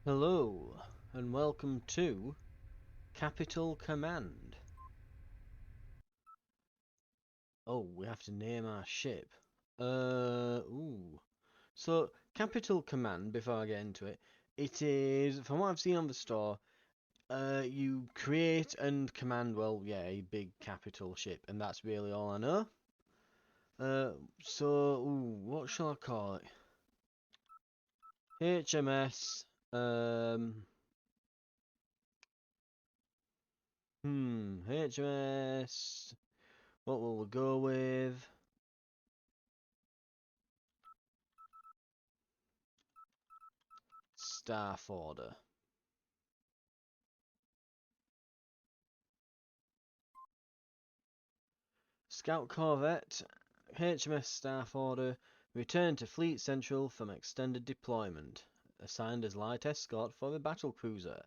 Hello, and welcome to Capital Command. Oh, we have to name our ship. Ooh. So, Capital Command, before I get into it, it is, from what I've seen on the store, you create and command, well, yeah, a big capital ship, and that's really all I know. What shall I call it? HMS, HMS, what will we go with? Staff Order. Scout Corvette, HMS Staff Order, returned to Fleet Central from extended deployment. Assigned as light escort for the battle cruiser.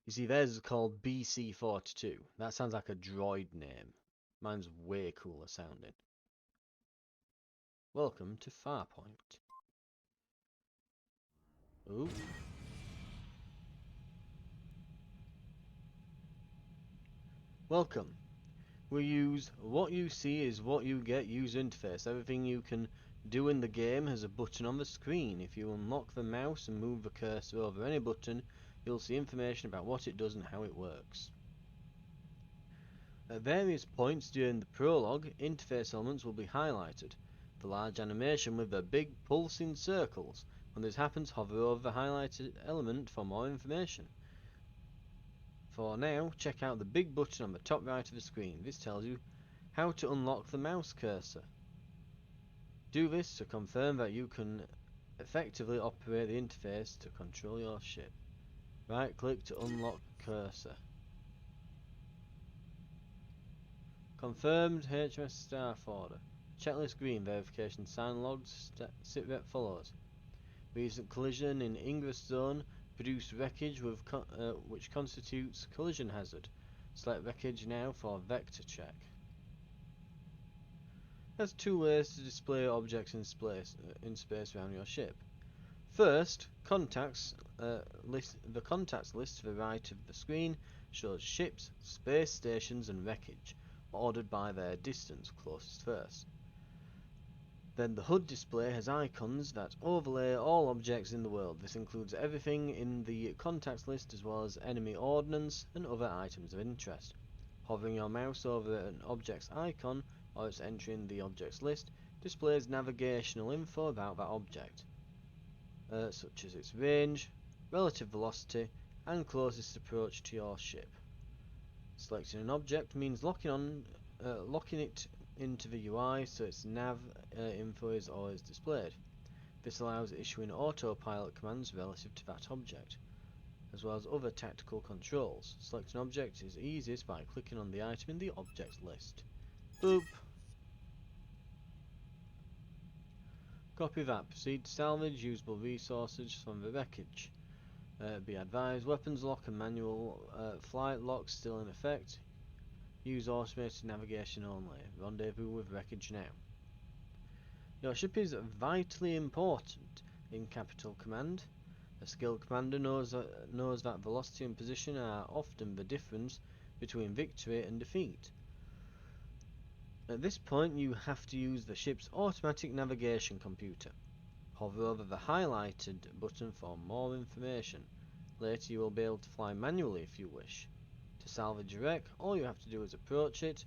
You see, theirs is called BC-42. That sounds like a droid name. Mine's way cooler sounding. Welcome to Farpoint. Ooh. Welcome. We use what you see is what you get user interface. Everything you can do in the game has a button on the screen. If you unlock the mouse and move the cursor over any button, you'll see information about what it does and how it works. At various points during the prologue, interface elements will be highlighted. The large animation with the big pulsing circles. When this happens, hover over the highlighted element for more information. For now, check out the big button on the top right of the screen. This tells you how to unlock the mouse cursor. Do this to confirm that you can effectively operate the interface to control your ship. Right click to unlock cursor. Confirmed HMS Staff Order. Checklist green, verification sign logs, sitrep follows. Recent collision in Ingress Zone produced wreckage with which constitutes collision hazard. Select wreckage now for vector check. There's two ways to display objects in space around your ship. First, the contacts list to the right of the screen shows ships, space stations and wreckage, ordered by their distance closest first. Then the HUD display has icons that overlay all objects in the world. This includes everything in the contacts list as well as enemy ordnance and other items of interest. Hovering your mouse over an object's icon or its entry in the objects list displays navigational info about that object. Such as its range, relative velocity, and closest approach to your ship. Selecting an object means locking it into the UI so its nav info is always displayed. This allows issuing autopilot commands relative to that object, as well as other tactical controls. Select an object is easiest by clicking on the item in the objects list. Boop! Copy that. Proceed to salvage usable resources from the wreckage. Be advised, weapons lock and manual flight lock still in effect. Use automated navigation only. Rendezvous with wreckage now. Your ship is vitally important in Capital Command. A skilled commander knows that velocity and position are often the difference between victory and defeat. At this point, you have to use the ship's automatic navigation computer. Hover over the highlighted button for more information. Later you will be able to fly manually if you wish. To salvage a wreck, all you have to do is approach it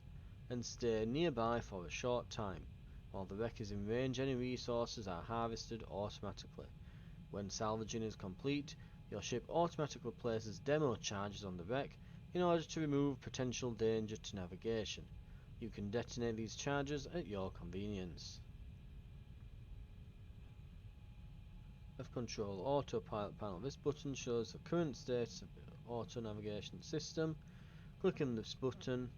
and stay nearby for a short time. While the wreck is in range, any resources are harvested automatically. When salvaging is complete, your ship automatically places demo charges on the wreck in order to remove potential danger to navigation. You can detonate these charges at your convenience. Of control autopilot panel. This button shows the current status of the auto navigation system. Clicking this button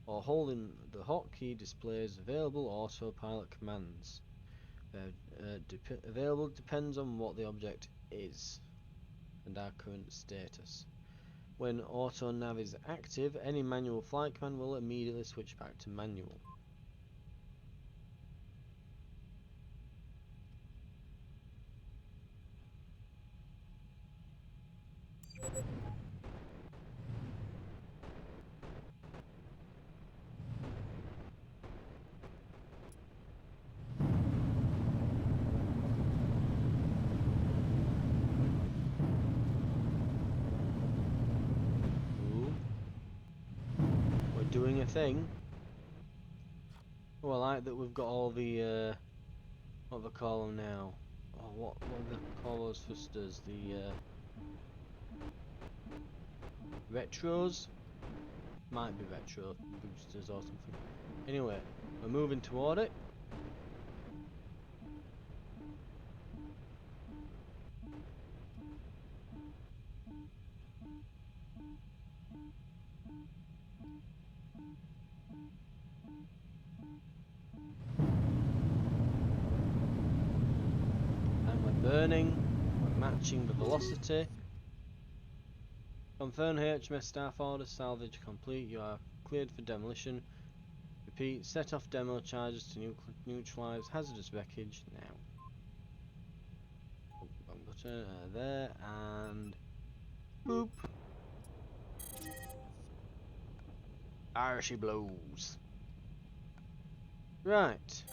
or holding the hotkey displays available autopilot commands. Available depends on what the object is and our current status. When auto nav is active, any manual flight command will immediately switch back to manual. thing. Oh, I like that we've got all the what do they call them now? Oh, what do they call those thrusters? The retros? Might be retro boosters or something. Anyway, we're moving toward it. And we're burning. We're matching the velocity. Confirm HMS staff order, salvage complete. You are cleared for demolition. Repeat, set off demo charges to neutralise hazardous wreckage now. Oh, wrong button, there, and boop. She blows. Right.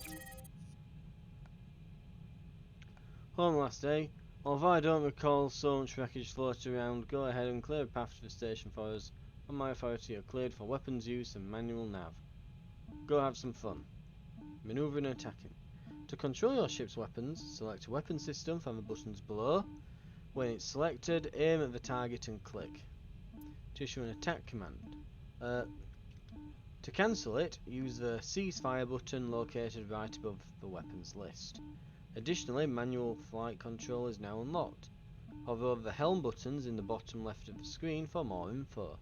Home last day. Although I don't recall so much wreckage floating around, go ahead and clear a path to the station for us. On my authority, you're cleared for weapons use and manual nav. Go have some fun. Maneuvering and attacking. To control your ship's weapons, select a weapon system from the buttons below. When it's selected, aim at the target and click. To issue an attack command. To cancel it, use the ceasefire button located right above the weapons list. Additionally, manual flight control is now unlocked. Hover over the helm buttons in the bottom left of the screen for more info.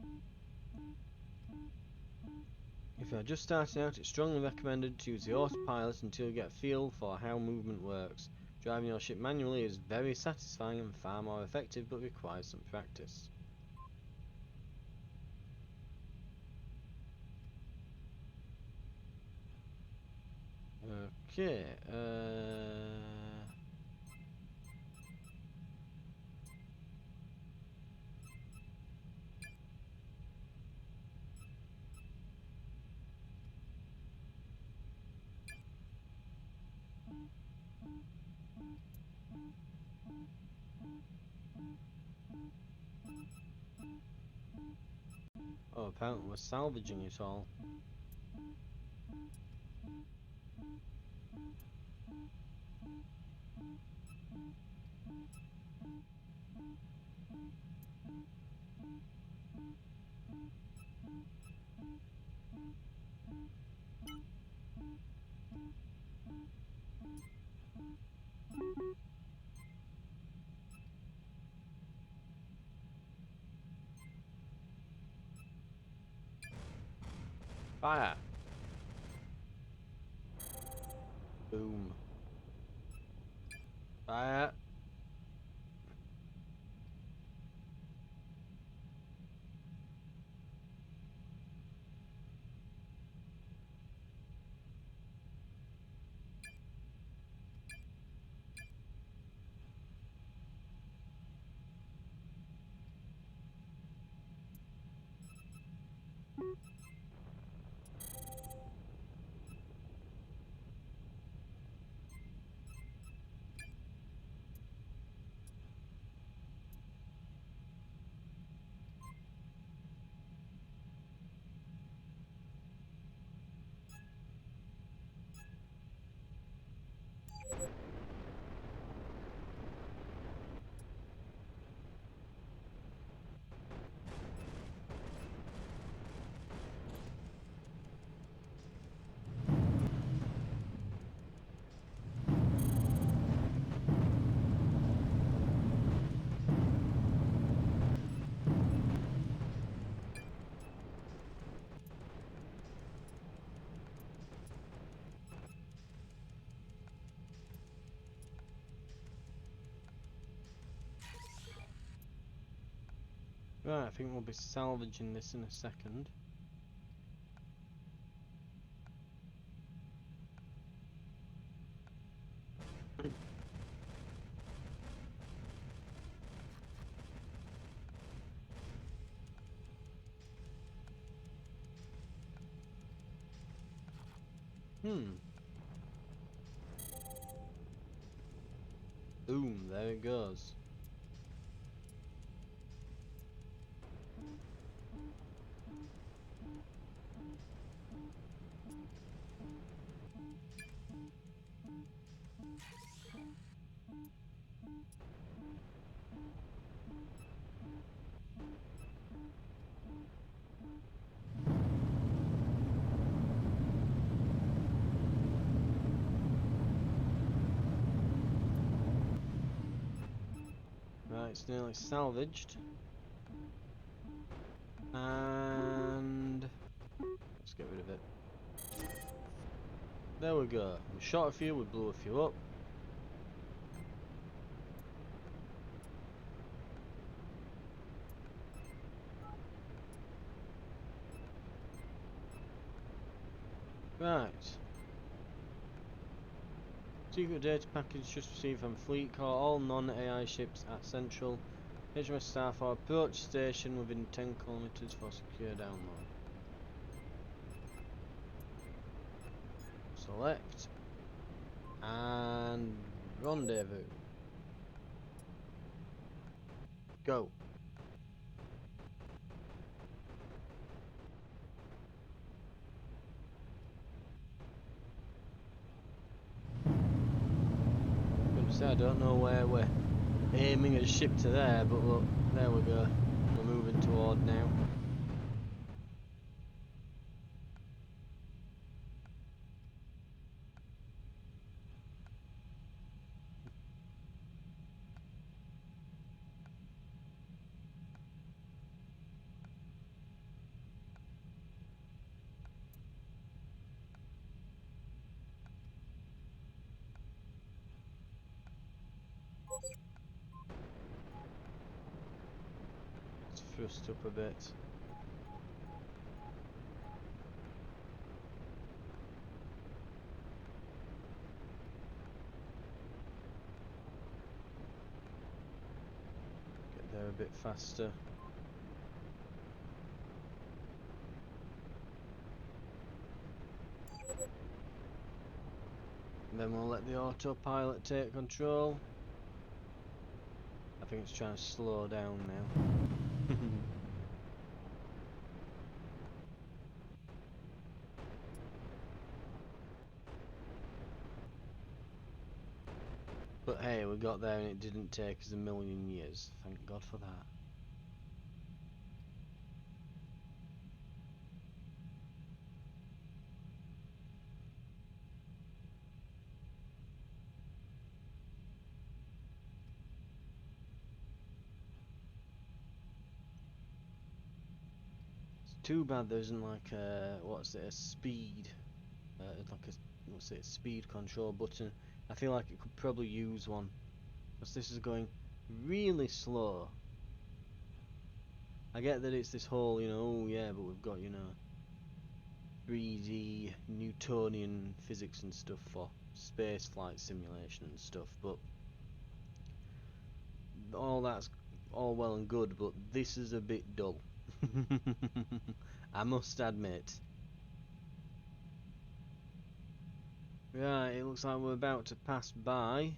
If you are just starting out, it's strongly recommended to use the autopilot until you get a feel for how movement works. Driving your ship manually is very satisfying and far more effective, but requires some practice. Okay, oh, apparently we're salvaging it all. Fire! Boom. Fire! Right, I think we'll be salvaging this in a second. Boom, there it goes. it's nearly salvaged. And let's get rid of it. There we go. We shot a few, we blew a few up. Right. Secret data package just received from Fleet Corps. All non-AI ships at Central HMS Starfall approach station within 10 kilometers for secure download. Select and rendezvous. Go. I don't know where we're aiming a ship to there, but look, there we go. We're moving toward now. Let's thrust up a bit. Get there a bit faster. And then we'll let the autopilot take control. I think it's trying to slow down now. But hey, we got there and it didn't take us a million years. Thank God for that. It's too bad there isn't like a, what's it, a speed, like a, what's it, a speed control button. I feel like it could probably use one. Because this is going really slow. I get that it's this whole, you know, oh yeah, but we've got, you know, 3D Newtonian physics and stuff for space flight simulation and stuff, but all that's all well and good, but this is a bit dull. I must admit. Right, it looks like we're about to pass by.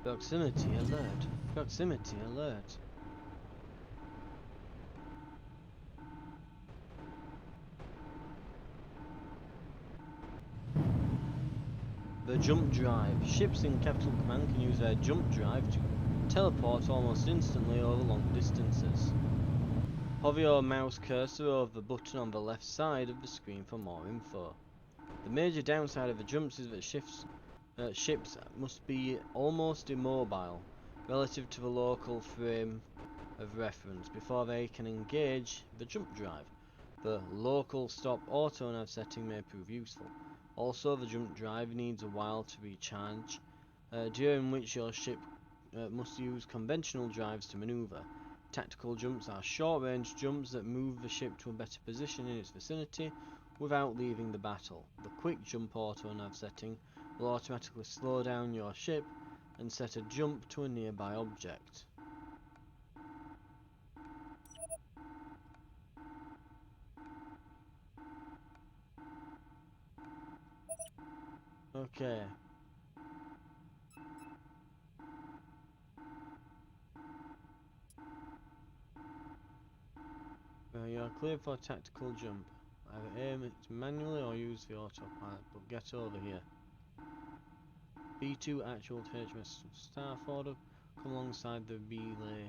Proximity alert. Proximity alert. The jump drive. Ships in Capital Command can use their jump drive to teleport almost instantly over long distances. Hover your mouse cursor over the button on the left side of the screen for more info. The major downside of the jumps is that ships must be almost immobile relative to the local frame of reference before they can engage the jump drive. The local stop auto nav setting may prove useful. Also, the jump drive needs a while to recharge, during which your ship must use conventional drives to maneuver. Tactical jumps are short-range jumps that move the ship to a better position in its vicinity without leaving the battle. The quick jump auto nav setting will automatically slow down your ship and set a jump to a nearby object. Okay. You're clear for a tactical jump. Either aim it manually or use the autopilot, but get over here. B2 actual to HMS Starford, come alongside the relay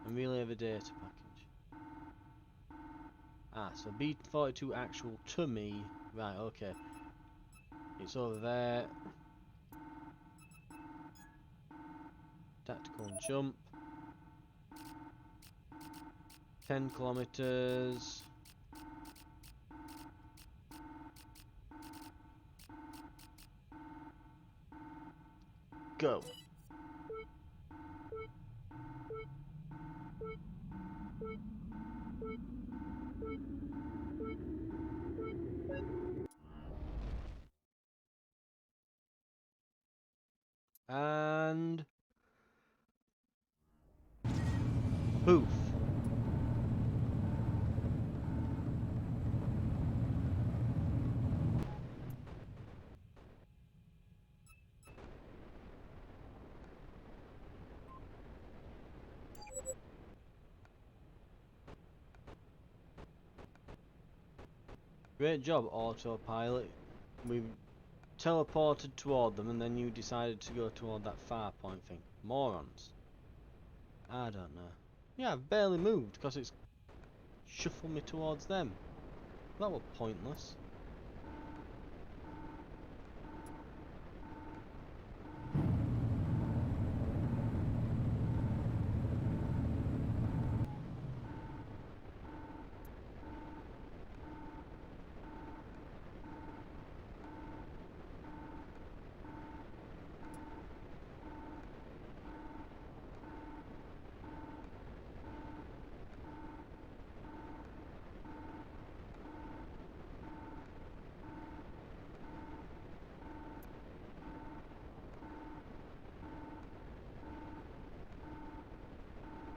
and relay the data package. Ah, so B42 actual to me. Right, okay. It's over there. Tactical jump. 10 kilometers. Go. And poof. Great job, autopilot. We've teleported toward them and then you decided to go toward that far point thing. Morons. I don't know. Yeah, I've barely moved because it's shuffled me towards them. That was pointless.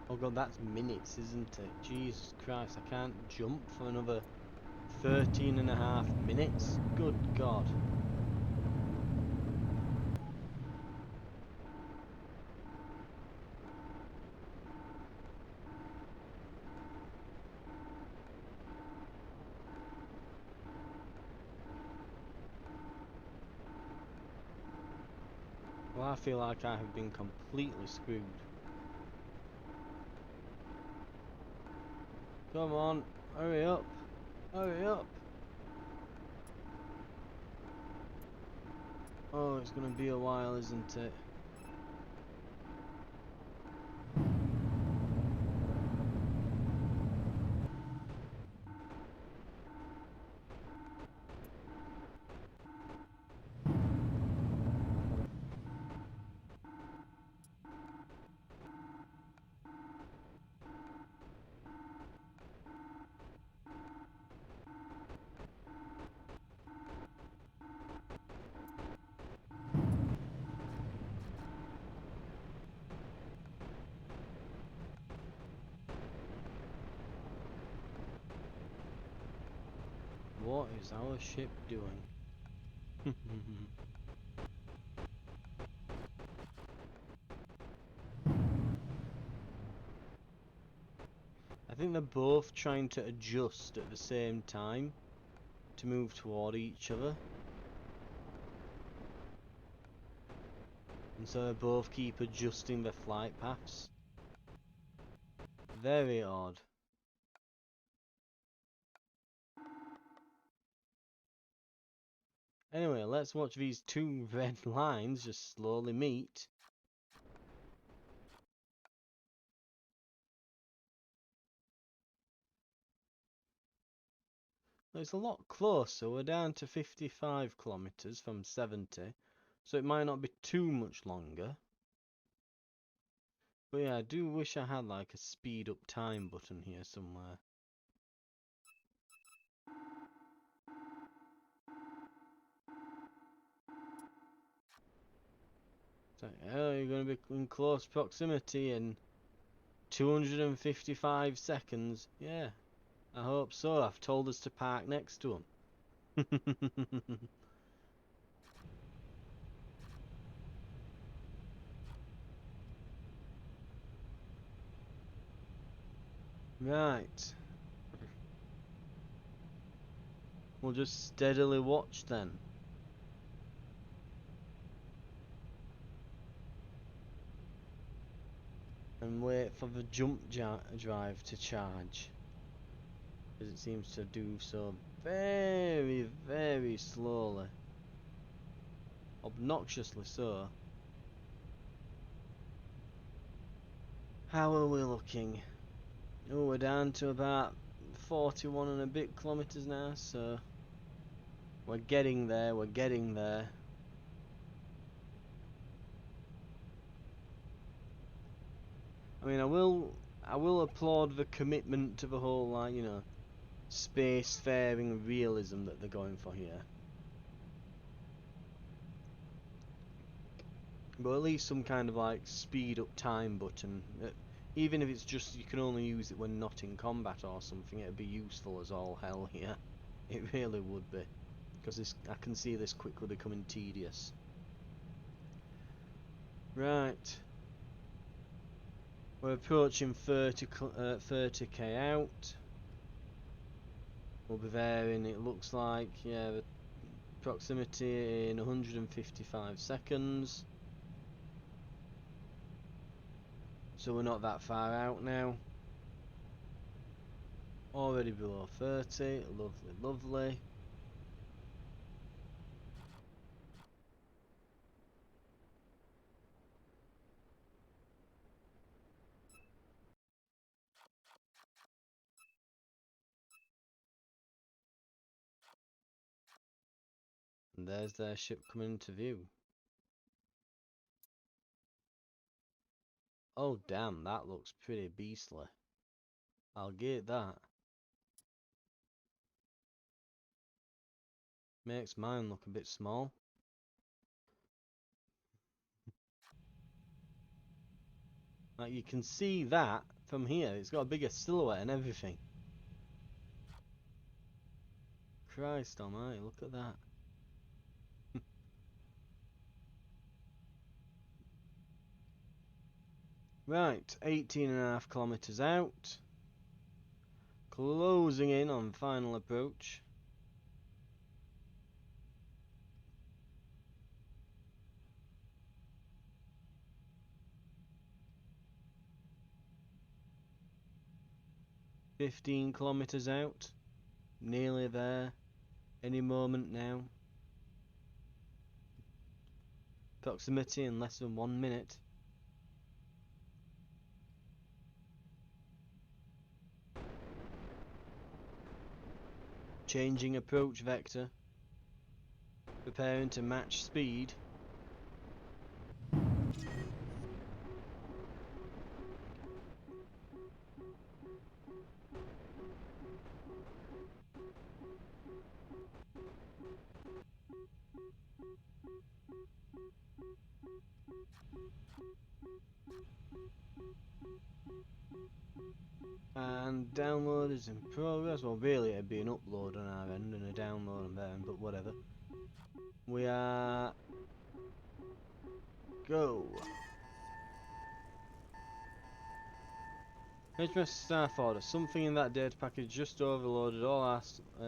Oh god, that's minutes, isn't it? Jesus Christ, I can't jump for another 13.5 minutes? Good god. Well, I feel like I have been completely screwed. Come on, hurry up. Hurry up. Oh, it's gonna be a while, isn't it? What is our ship doing? I think they're both trying to adjust at the same time to move toward each other. And so they both keep adjusting their flight paths. Very odd. Anyway, let's watch these two red lines just slowly meet. It's a lot closer. We're down to 55 kilometers from 70, so it might not be too much longer. But yeah, I do wish I had like a speed up time button here somewhere. So, oh, you're going to be in close proximity in 255 seconds. Yeah, I hope so. I've told us to park next to them. Right. We'll just steadily watch then. And wait for the jump drive to charge. Because it seems to do so very, very slowly. Obnoxiously so. How are we looking? Oh, we're down to about 41 and a bit kilometers now, so we're getting there, we're getting there. I mean, I will applaud the commitment to the whole, like, you know, spacefaring realism that they're going for here. But at least some kind of like speed up time button. Even if it's just you can only use it when not in combat or something, it'd be useful as all hell here. It really would be. Because I can see this quickly becoming tedious. Right. We're approaching 30k out. We'll be there in, it looks like, yeah, the proximity in 155 seconds. So we're not that far out now. Already below 30. Lovely, lovely. And there's their ship coming into view. Oh damn, that looks pretty beastly. I'll get that. Makes mine look a bit small. Like you can see that from here, it's got a bigger silhouette and everything. Christ almighty, look at that. Right, 18.5 kilometers out. Closing in on final approach. "15 kilometers out. Nearly there. Any moment now. Proximity in less than 1 minute. Changing approach vector. Preparing to match speed. And download is in progress. Well, really, it'd be an upload on our end and a download on their end, but whatever. We are. Go. HMS Starforder. Something in that data package just overloaded all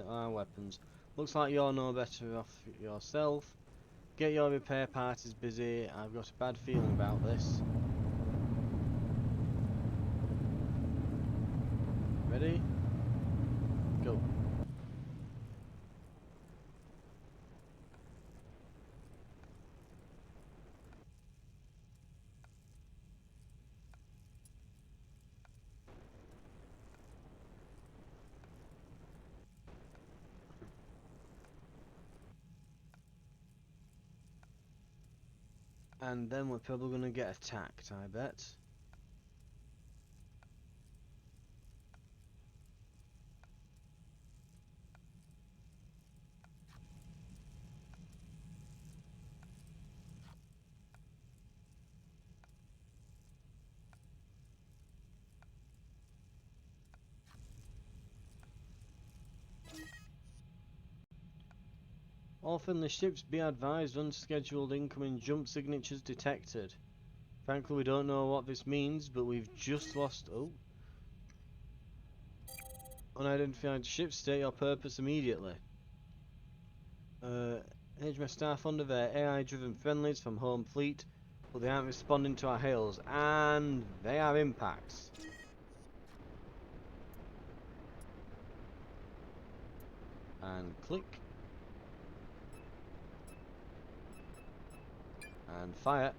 our weapons. Looks like you're no better off yourself. Get your repair parties busy. I've got a bad feeling about this. Ready? Go. And then we're probably going to get attacked, I bet. All friendly ships, be advised, unscheduled incoming jump signatures detected. Frankly, we don't know what this means, but we've just lost... Oh. Unidentified ship, state your purpose immediately. HMS staff under their AI-driven friendlies from home fleet, but they aren't responding to our hails, and they are impacts. And click. And fire.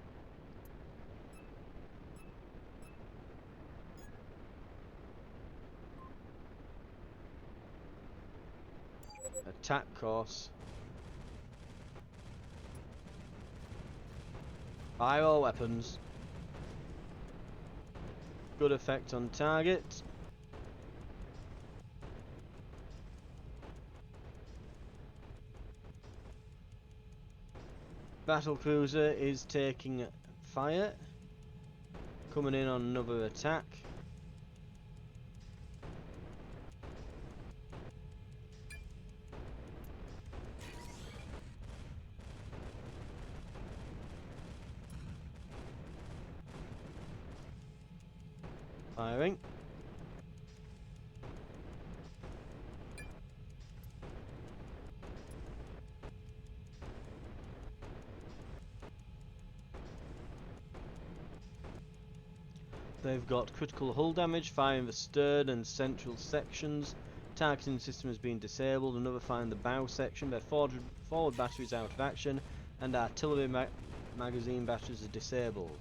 Attack course. Fire all weapons. Good effect on target. Battle cruiser is taking fire. Coming in on another attack. Firing. They've got critical hull damage, firing the stern and central sections. Targeting system has been disabled. Another firing the bow section. Their forward batteries out of action, and artillery magazine batteries are disabled.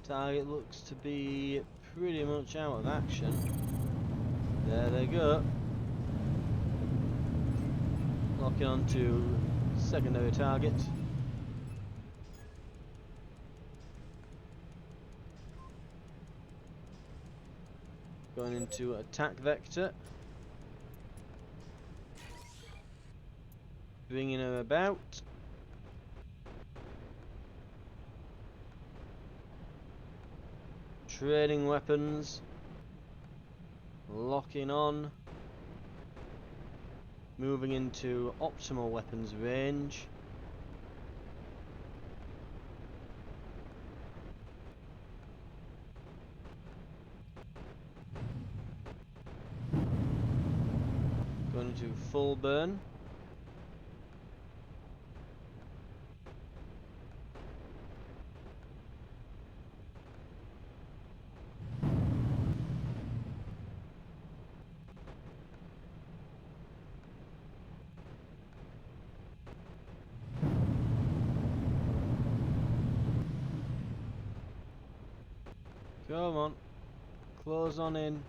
Target looks to be pretty much out of action. There they go. Locking on to secondary target. Going into attack vector. Bringing her about. Trading weapons. Locking on. Moving into optimal weapons range. Going into full burn. Come on. Close on in.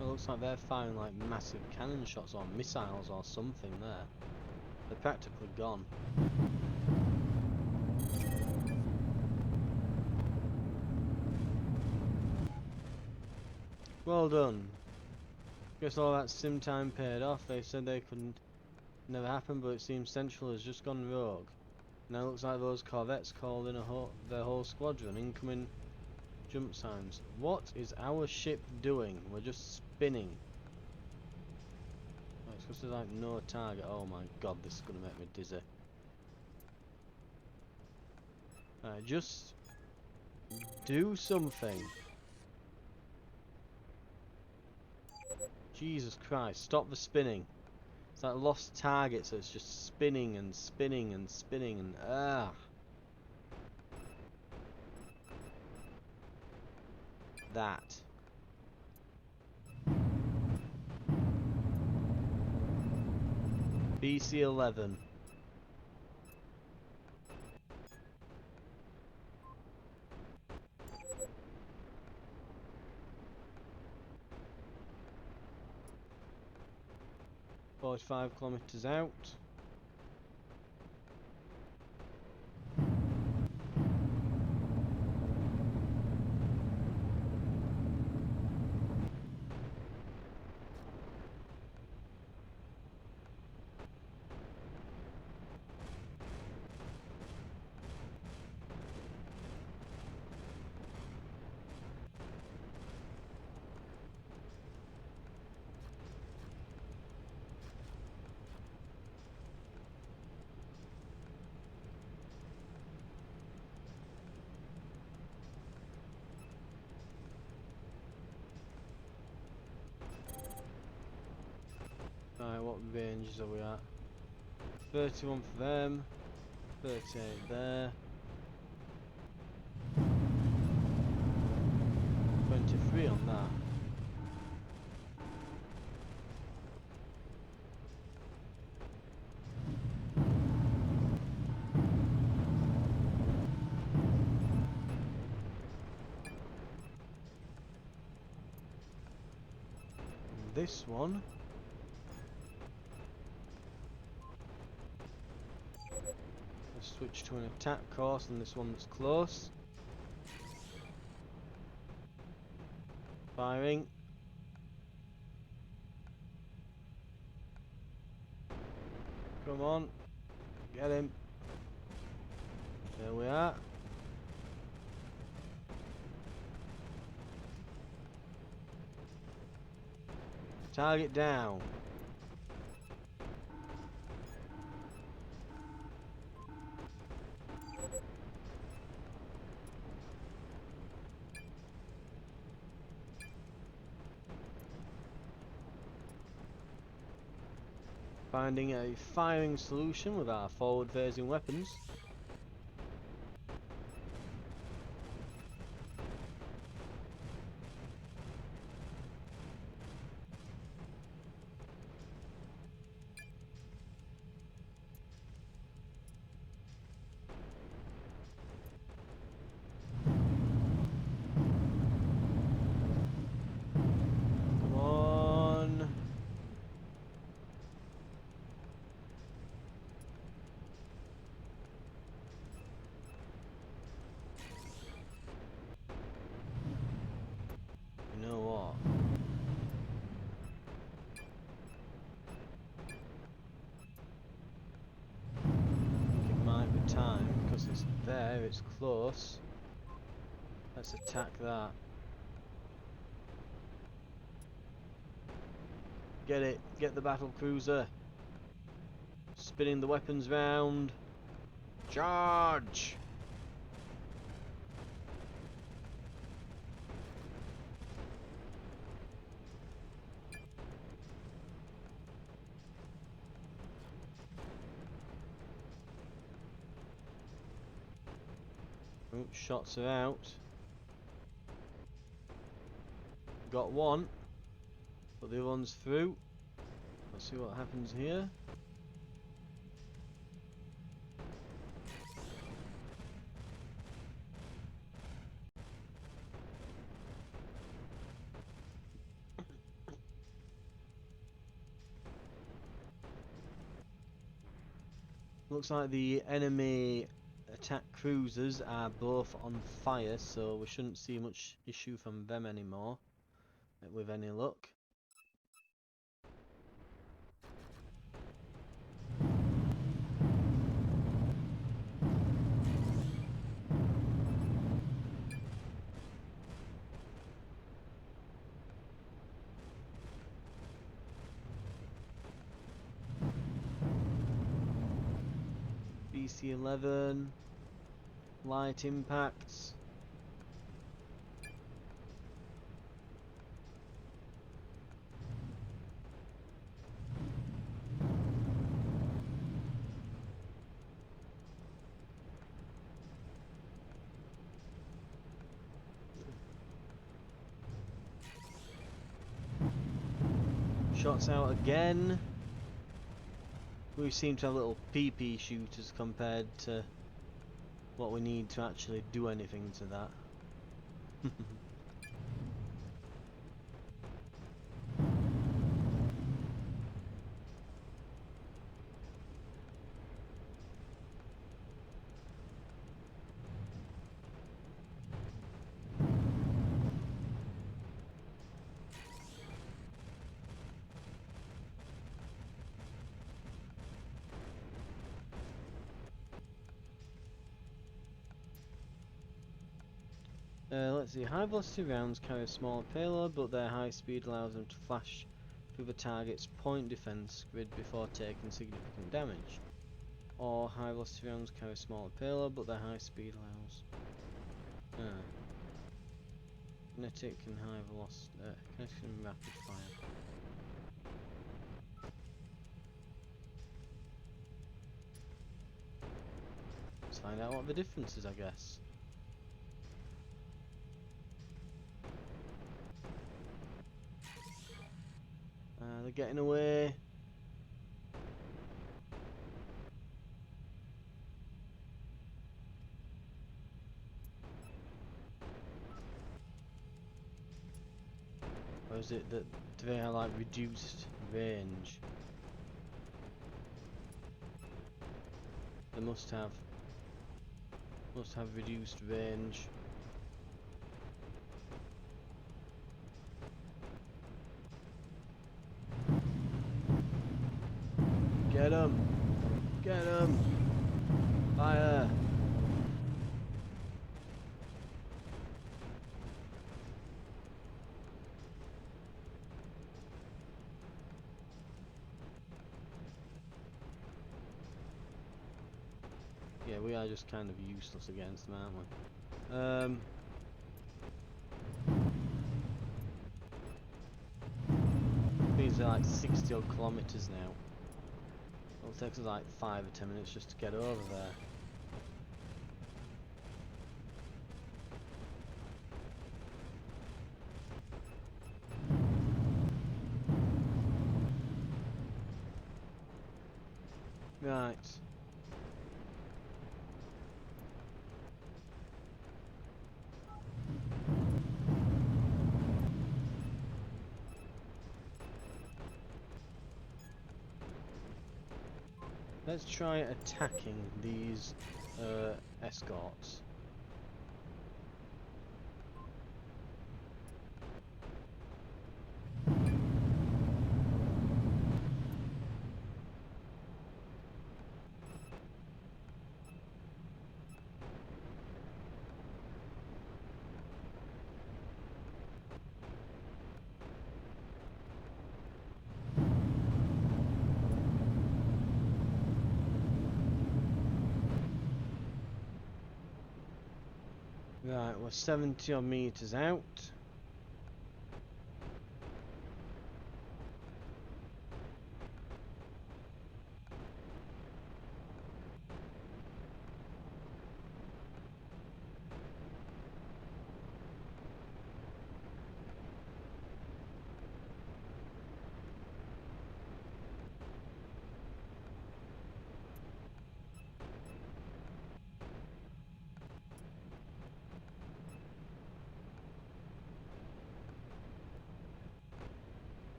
It looks like they're firing like massive cannon shots or missiles or something there. They're practically gone. Well done. Guess all that sim time paid off. They said they couldn't never happen, but it seems Central has just gone rogue. Now it looks like those corvettes called in their whole squadron. Incoming jump signs. What is our ship doing? We're just spinning. Oh, it's because there's like no target. Oh my god, this is gonna make me dizzy. Just do something. Jesus Christ, stop the spinning. It's like lost target, so it's just spinning and spinning and spinning and that. BC-11. 45 kilometres out. Right, what ranges are we at? 31 for them, 38 there. 23 on that. And this one. Let's switch to an attack course on this one that's close. Firing. Come on. Get him. There we are. Target down. Finding a firing solution with our forward facing weapons. Come on. You know what? It might be time because it's there, it's close. Let's attack that. Get it, get the battle cruiser. Spinning the weapons round. Charge! Oh, shots are out. Got one, but the other one's through. Let's see what happens here. Looks like the enemy attack cruisers are both on fire, so we shouldn't see much issue from them anymore, with any luck. BC-11, light impacts. Shots out again. We seem to have little PP shooters compared to what we need to actually do anything to that. Let's see. High velocity rounds carry a smaller payload, but their high speed allows them to flash through the target's point defense grid before taking significant damage. Or high velocity rounds carry a smaller payload, but their high speed allows. Kinetic and high velocity. Kinetic and rapid fire. Let's find out what the difference is, I guess. They're getting away. Or is it that they are like reduced range? They must have reduced range. Get 'em! Get 'em! Fire! Yeah, we are just kind of useless against them, aren't we? These are like 60 odd kilometers now. It'll take us like 5 or 10 minutes just to get over there. Right. Let's try attacking these escorts. Right, we're 70 odd meters out.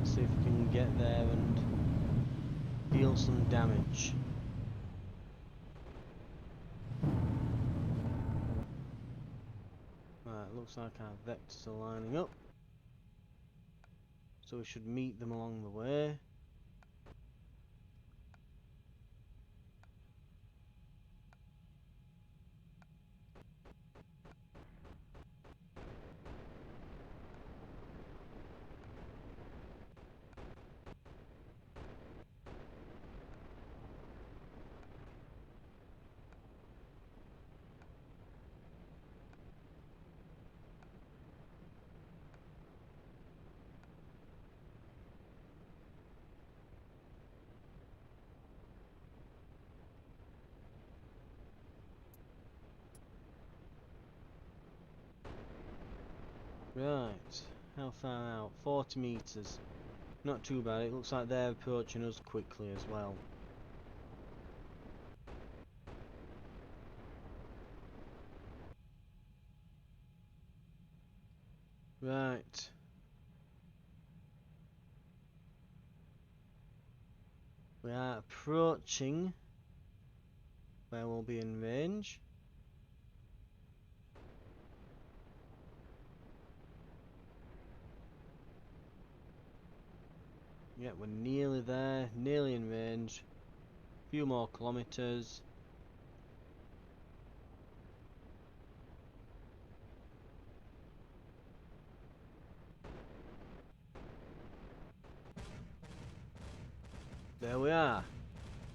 See if we can get there and deal some damage. Right, looks like our vectors are lining up. So we should meet them along the way. Right, how far out? 40 meters. Not too bad, it looks like they're approaching us quickly as well. Right. We are approaching where we'll be in range. Yeah, we're nearly there, nearly in range. A few more kilometers. There we are.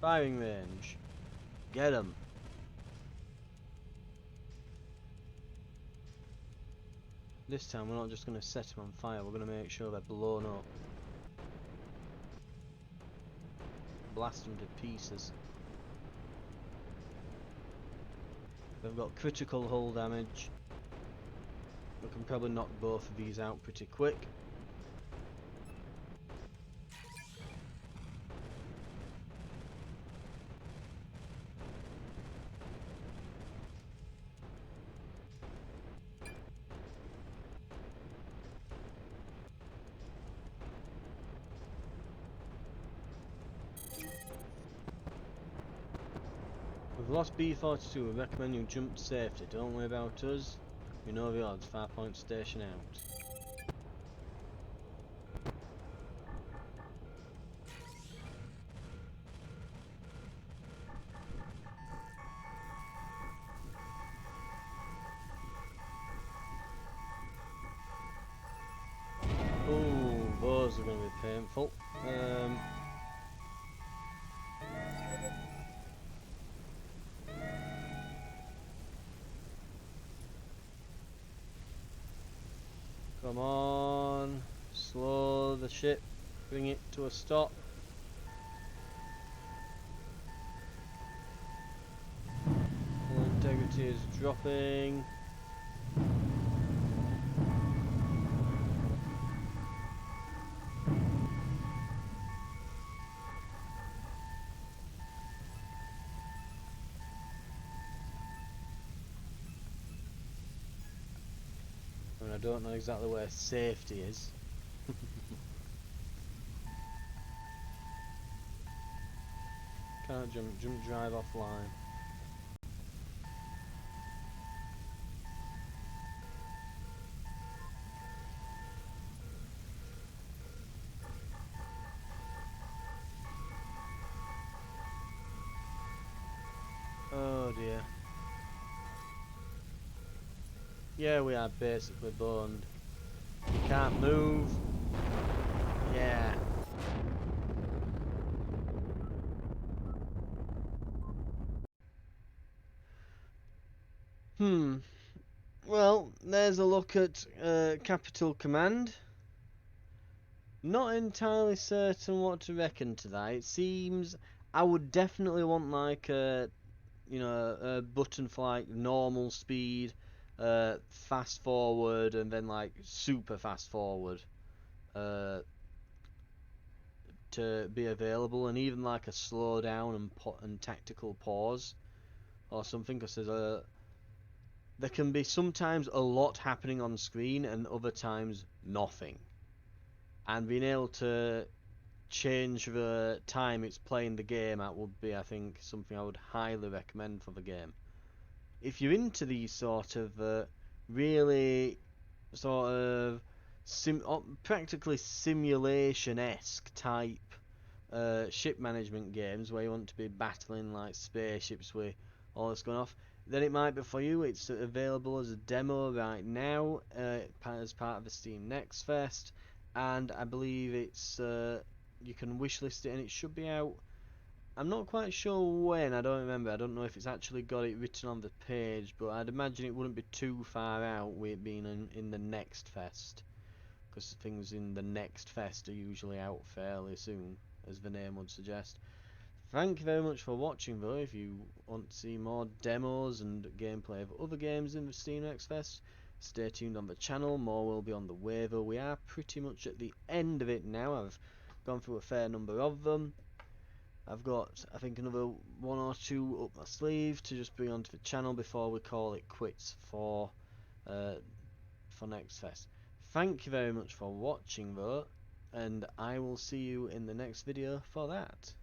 Firing range. Get 'em. This time we're not just going to set them on fire, we're going to make sure they're blown up. Blast them to pieces. They've got critical hull damage. We can probably knock both of these out pretty quick. We've lost B-42, we recommend you jump to safety. Don't worry about us. You know the odds, Farpoint station out. Ooh, those are going to be painful. Come on, slow the ship, bring it to a stop. Hull integrity is dropping. I don't know exactly where safety is. Can't jump drive offline. Oh dear. Yeah, we are basically boned. You can't move. Yeah. Well, there's a look at Capital Command. Not entirely certain what to reckon to that. It seems I would definitely want like a, you know, a button for like normal speed, fast forward, and then like super fast forward to be available, and even like a slow down and tactical pause or something, because there can be sometimes a lot happening on screen and other times nothing, and being able to change the time it's playing the game at would be, I think, something I would highly recommend for the game. If you're into these sort of really sort of practically simulation-esque type ship management games where you want to be battling like spaceships with all this going off, then it might be for you. It's available as a demo right now as part of the Steam Next Fest, and I believe it's you can wishlist it and it should be out. I'm not quite sure when, I don't remember. I don't know if it's actually got it written on the page, but I'd imagine it wouldn't be too far out with it being in the next fest, because things in the next fest are usually out fairly soon, as the name would suggest. Thank you very much for watching though. If you want to see more demos and gameplay of other games in the Steam Next Fest, stay tuned on the channel. More will be on the way though. We are pretty much at the end of it now. I've gone through a fair number of them. I've got, I think, another one or two up my sleeve to just bring onto the channel before we call it quits for Next Fest. Thank you very much for watching though, and I will see you in the next video for that.